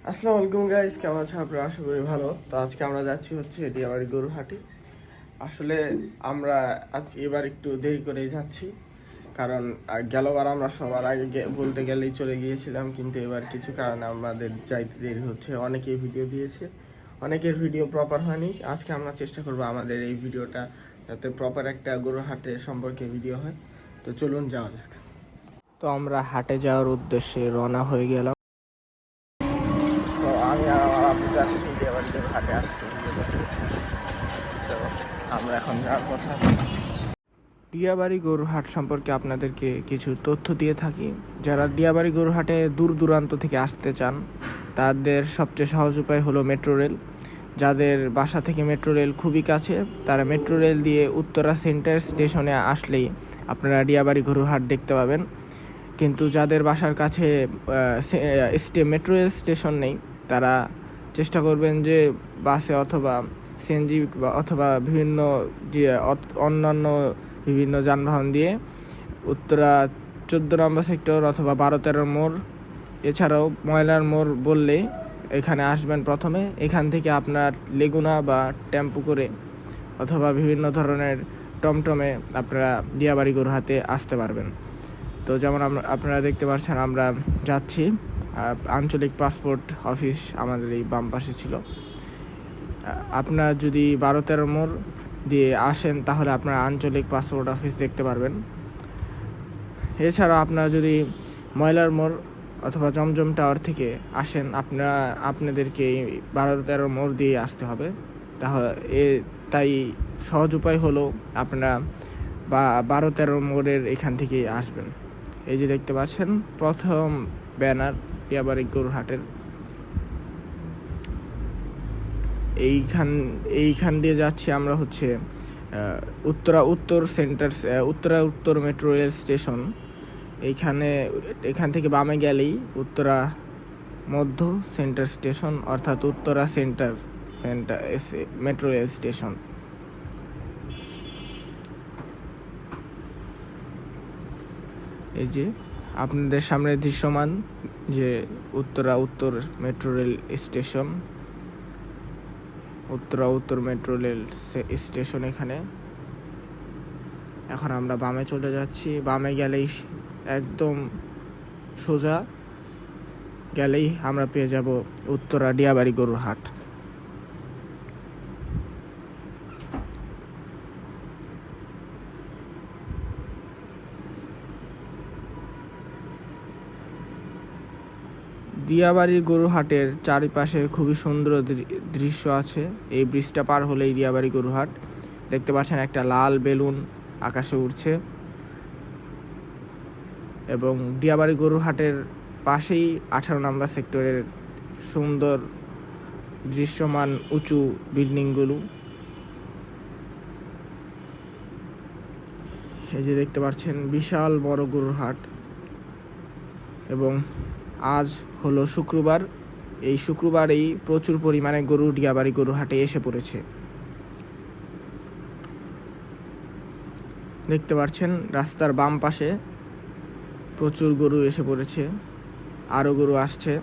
আসসালামু আলাইকুম গাইস, কেমন আছেন আপনারা? আশা করি ভালো। তো আজকে আমরা যাচ্ছি হচ্ছে দিয়াবাড়ি গরুহাটি। আসলে আমরা এবার একটু দেরি করে যাচ্ছি, কারণ গেলবার আমরা সবার আগে বলতে গেলেই চলে গিয়েছিলাম, কিন্তু এবার কিছু কারণে আমাদের যাইতে দেরি হচ্ছে। অনেকেই ভিডিও দিয়েছে, অনেকের ভিডিও প্রপার হয়নি। আজকে আমরা চেষ্টা করবো আমাদের এই ভিডিওটা যাতে প্রপার একটা গরুহাটের সম্পর্কে ভিডিও হয়। তো চলুন যাওয়া যাক। তো আমরা হাটে যাওয়ার উদ্দেশ্যে রওনা হয়ে গেলাম। তো আমি আর আমার আপু যাচ্ছি দিয়াবাড়ির হাটে আজকে। তো আমরা এখন যাওয়ার কথা। দিয়াবাড়ি গরুহাট সম্পর্কে আপনাদেরকে কিছু তথ্য দিয়ে থাকি। যারা দিয়াবাড়ি গরুহাটে দূর দূরান্ত থেকে আসতে চান, তাদের সবচেয়ে সহজ উপায় হলো মেট্রো রেল। যাদের বাসা থেকে মেট্রো রেল খুবই কাছে, তারা মেট্রো রেল দিয়ে উত্তরা সেন্টার স্টেশনে আসলেই আপনারা দিয়াবাড়ি গরুহাট দেখতে পাবেন। কিন্তু যাদের বাসার কাছে মেট্রো রেল স্টেশন নেই, তারা চেষ্টা করবেন যে বাসে অথবা সিএনজি অথবা বিভিন্ন অন্যান্য বিভিন্ন যানবাহন দিয়ে উত্তরা 14 নম্বর সেক্টর অথবা 12-13 মোড়, এছাড়াও ময়লার মোড় বললে এখানে আসবেন প্রথমে। এখান থেকে আপনার লেগুনা বা টেম্পো করে অথবা বিভিন্ন ধরনের টমটমে আপনারা দিয়াবাড়ি গরুহাটে আসতে পারবেন। তো যেমন আপনারা দেখতে পাচ্ছেন, আমরা যাচ্ছি। আঞ্চলিক পাসপোর্ট অফিস আমাদের এই বাম পাশে ছিল। আপনারা যদি 12-13 মোড় দিয়ে আসেন, তাহলে আপনারা আঞ্চলিক পাসপোর্ট অফিস দেখতে পারবেন। এছাড়া আপনারা যদি ময়লার মোড় অথবা জমজম টাওয়ার থেকে আসেন, আপনাদেরকে 12-13 মোড় দিয়ে আসতে হবে। তাই সহজ উপায় হলো আপনারা 12-13 মোড়ের এখান থেকে আসবেন। এই যে দেখতে পাচ্ছেন প্রথম ব্যানার দিয়াবাড়ি গরুহাটের। এইখান দিয়ে যাচ্ছি আমরা হচ্ছে উত্তরা উত্তর মেট্রো রেল স্টেশন। এখান থেকে বামে গেলেই উত্তরা মধ্য সেন্টার স্টেশন, অর্থাৎ Uttara centre metro rail station. এই যে আপনাদের সামনে দৃশ্যমান যে উত্তরা উত্তর মেট্রো রেল স্টেশন, উত্তরা উত্তর মেট্রো রেল স্টেশন এখানে। এখন আমরা বামে চলে যাচ্ছি। বামে গেলেই একদম সোজা গেলেই আমরা পেয়ে যাব উত্তরা দিয়াবাড়ি গরুহাট। দিয়াবাড়ির গরুহাটের চারিপাশে খুবই সুন্দর দৃশ্য আছে। এই ব্রিজটা পার হলেই দিয়াবাড়ি গরুহাট। দেখতে পাচ্ছেন একটা লাল বেলুন আকাশে উড়ছে, এবং দিয়াবাড়ি গরুহাটের পাশেই 18 নম্বর সেক্টরের সুন্দর দৃশ্যমান উঁচু বিল্ডিংগুলো। এই যে দেখতে পাচ্ছেন বিশাল বড় গরুহাট, এবং আজ হলো শুক্রবার। এই শুক্রবারেই প্রচুর পরিমাণে গরু দিয়াবাড়ি গরুহাটে এসে পড়েছে। দেখতে পাচ্ছেন রাস্তার বাম পাশে প্রচুর গরু এসে পড়েছে, আরও গরু আসছে।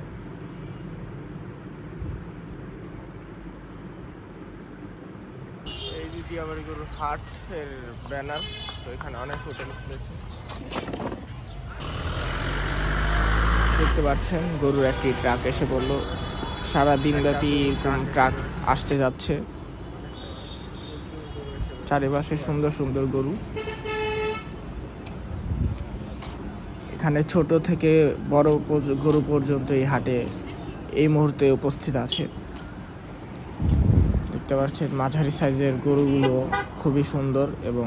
এই যে দিয়াবাড়ি গরুহাটের ব্যানার। তো এখানে অনেক হোটেল খুলেছে। দেখতে পাচ্ছেন গরুর একটি ট্রাক এসে পড়লো। সারা দিনব্যাপী ট্রাক আসতে যাচ্ছে। চারিপাশে সুন্দর সুন্দর গরু। এখানে ছোট থেকে বড় গরু পর্যন্ত এই হাটে এই মুহূর্তে উপস্থিত আছে। দেখতে পাচ্ছেন মাঝারি সাইজের গরুগুলো খুবই সুন্দর, এবং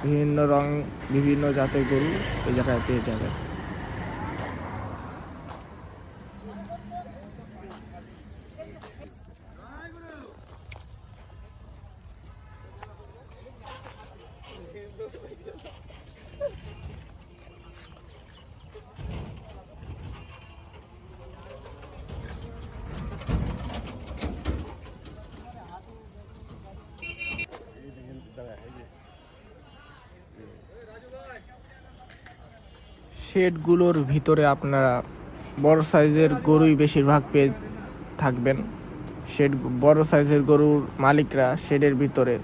বিভিন্ন রং বিভিন্ন জাতের গরু এই জায়গায় পেয়ে যাবেন। শেডগুলোর ভিতরে আপনারা বড় সাইজের গরুই বেশিরভাগ পেয়ে থাকবেন। বড় সাইজের গরুর মালিকরা শেডের ভিতরে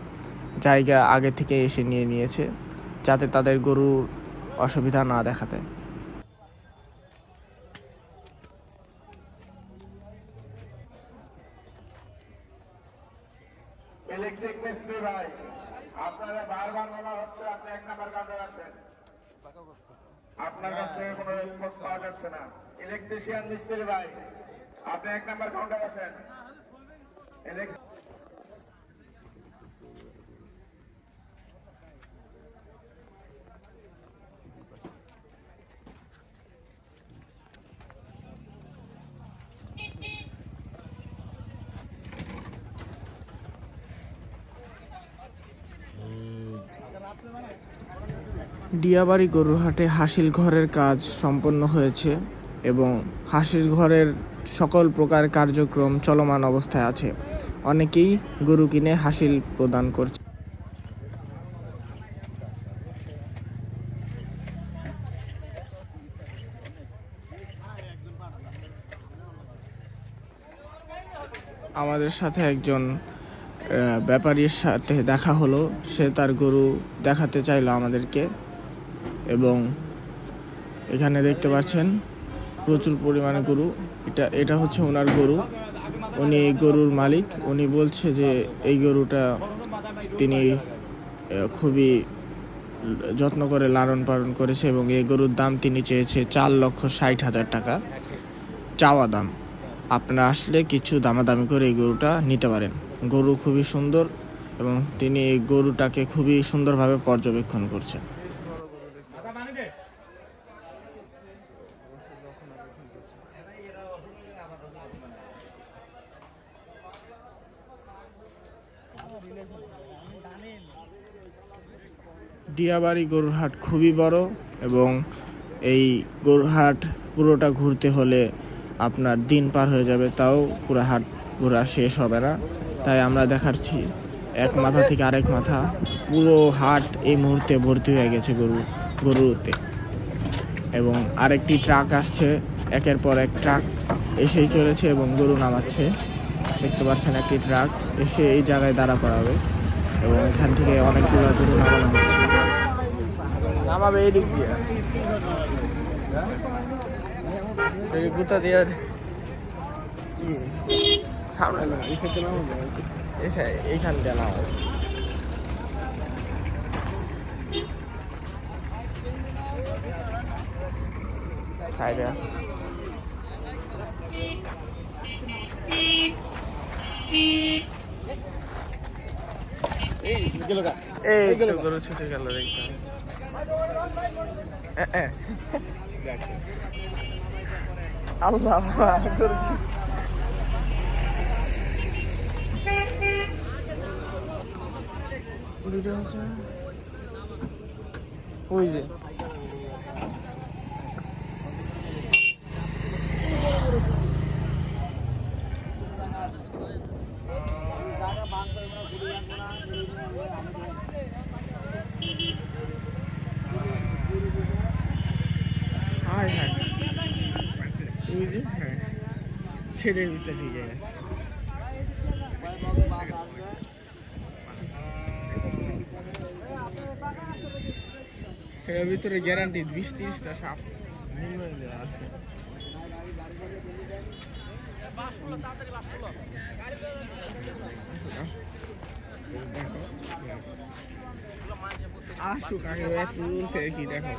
জায়গা আগে থেকে এসে নিয়ে নিয়েছে, যাতে তাদের গরুর অসুবিধা না দেখা দেয়। ইলেকট্রিক মিস্ত্রি ভাই, আপনারা বারবার বলা হচ্ছে আপনি 1 নম্বর কাউন্টার আসেন, আপনার কাছে কোনো রেসপন্স পাওয়া যাচ্ছে না। ইলেকট্রিশিয়ান মিস্ত্রি ভাই, আপনি 1 নম্বর কাউন্টার আসেন। ডিয়াবাড়ি গরুর হাটে হাসিল ঘরের কাজ সম্পন্ন হয়েছে এবং হাসিল ঘরের সকল প্রকার কার্যক্রম চলমান অবস্থায় আছে। অনেকেই গরু কিনে হাসিল প্রদান করছে। আমাদের সাথে একজন ব্যাপারীর সাথে দেখা হলো, সে তার গরু দেখাতে চাইলো আমাদেরকে এবং এখানে দেখতে পাচ্ছেন প্রচুর পরিমাণে গরু। এটা হচ্ছে ওনার গরু, উনি এই গরুর মালিক। উনি বলছে যে এই গরুটা তিনি খুবই যত্ন করে লালন পালন করেছে এবং এই গরুর দাম তিনি চেয়েছে 4,60,000 টাকা চাওয়া দাম। আপনারা আসলে কিছু দামাদামি করে এই গরুটা নিতে পারেন। গরু খুবই সুন্দর এবং তিনি এই গরুটাকে খুবই সুন্দরভাবে পর্যবেক্ষণ করছেন। ডিয়াবাড়ি গরুর হাট খুবই বড় এবং এই গরুর হাট পুরোটা ঘুরতে হলে আপনার দিন পার হয়ে যাবে, তাও পুরো হাট ঘোরা শেষ হবে না। তাই আমরা দেখাচ্ছি এক মাথা থেকে আরেক মাথা, পুরো হাট এই মুহূর্তে ভর্তি হয়ে গেছে গরুতে। এবং আরেকটি ট্রাক আসছে, একের পর এক ট্রাক এসেই চলেছে এবং গরু নামাচ্ছে। দেখতে পাচ্ছেন একটি ট্রাক এসে এই জায়গায় দাঁড়া করাবে এবং এখান থেকে অনেকগুলো গরু নামানো হচ্ছে। নামাবে এই দিক দিয়ে, গুতা দিয়ে সামনে না, এইখান দিয়ে নামাবে। সাইডে এই তো গরু ছুটে গেল, দেখতে আল্লাহ গরু ওই যে ছেলের ভিতরে ঢুকে গেছে। এর ভিতরে গ্যারান্টি 20-30টা সাপ আছে। আসুক আগে এত তুলছে কি দেখো।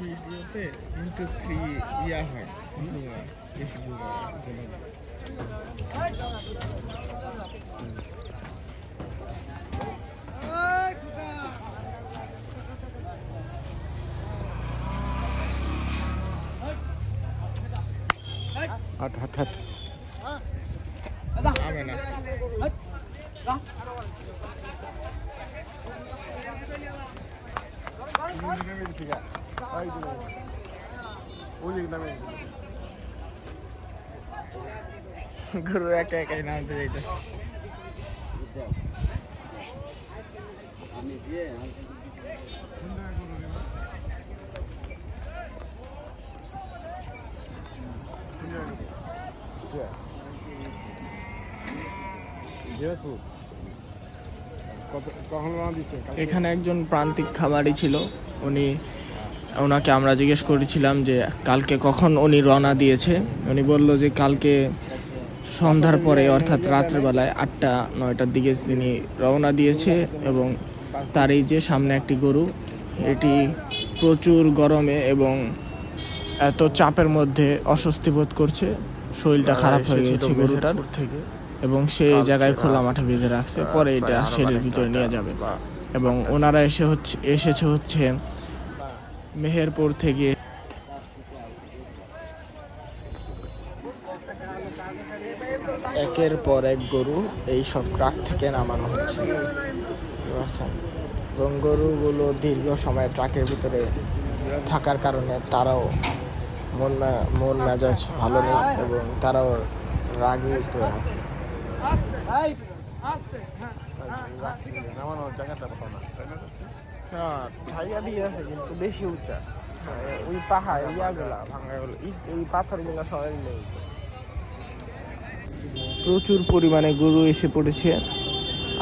ভিডিওতে কিন্তু 3 ইয়া হয়, বেশি হাট হাট হাট হবে না গরু একা একাই নামতে যাইতে এখানে একজন প্রান্তিক খামারি ছিল ওনাকে আমরা জিজ্ঞেস করেছিলাম যে কালকে কখন উনি রওনা দিয়েছে। উনি বলল যে কালকে সন্ধ্যার পরে অর্থাৎ রাত্রেবেলায় 8টা-9টার দিকে তিনি রওনা দিয়েছে এবং তার এই যে সামনে একটি গরু, এটি প্রচুর গরমে এবং এত চাপের মধ্যে অস্বস্তি বোধ করছে, শরীরটা খারাপ হয়ে গেছে গরুটার এবং সে জায়গায় খোলা মাঠে বেঁধে রাখছে, পরে এটা শেডের ভিতরে নিয়ে যাবে। এবং ওনারা এসেছে হচ্ছে মেহেরপুর থেকে। একের পর এক গরু এই সব ট্রাক থেকে নামানো হচ্ছে, এবং গরুগুলো দীর্ঘ সময় ট্রাকের ভিতরে থাকার কারণে তারাও মন মেজাজ ভালো নেই এবং তারাও রাগে হয়ে আছে। জায়গা দিয়ে আছে কিন্তু বেশি উঁচা, ওই পাহাড় ইয়াগুলা ভাঙাগুলো এই পাথরগুলো সবাই নেই। প্রচুর পরিমাণে গরু এসে পড়েছে।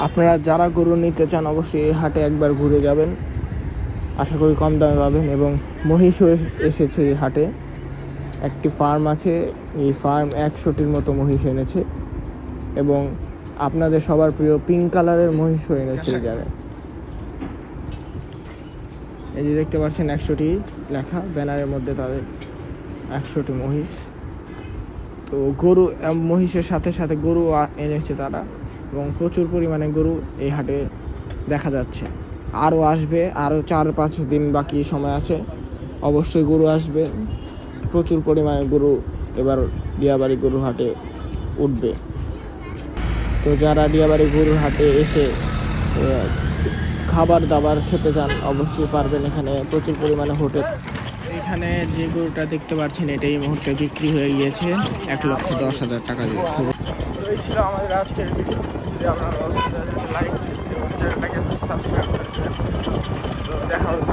আপনারা যারা গরু নিতে চান অবশ্যই এই হাটে একবার ঘুরে যাবেন, আশা করি কম দামে পাবেন। এবং মহিষও এসেছে এই হাটে, একটি ফার্ম আছে, এই ফার্ম 100টির মতো মহিষ এনেছে এবং আপনাদের সবার প্রিয় পিঙ্ক কালারের মহিষও এনেছে এই জায়গায়। এই যে দেখতে পাচ্ছেন 100টি লেখা ব্যানারের মধ্যে, তাদের 100টি মহিষ। তো গরু মহিষের সাথে সাথে গরু এনেছে তারা এবং প্রচুর পরিমাণে গরু এই হাটে দেখা যাচ্ছে। আরও আসবে, আরও 4-5 দিন বাকি সময় আছে, অবশ্যই গরু আসবে। প্রচুর পরিমাণে গরু এবার দিয়াবাড়ি গরুর হাটে উঠবে। তো যারা দিয়াবাড়ি গরুর হাটে এসে খাবার দাবার খেতে চান অবশ্যই পারবেন, এখানে প্রচুর পরিমাণে হোটেল। এখানে যে গরুটা দেখতে পাচ্ছেন এটা এই মুহূর্তে বিক্রি হয়ে গিয়েছে 1,10,000 টাকা দিয়ে। এই ছিল আমাদের আজকের ভিডিও। যদি আপনারা লাইক চ্যানেলটাকে সাবস্ক্রাইব করে দেন, তো দেখা হবে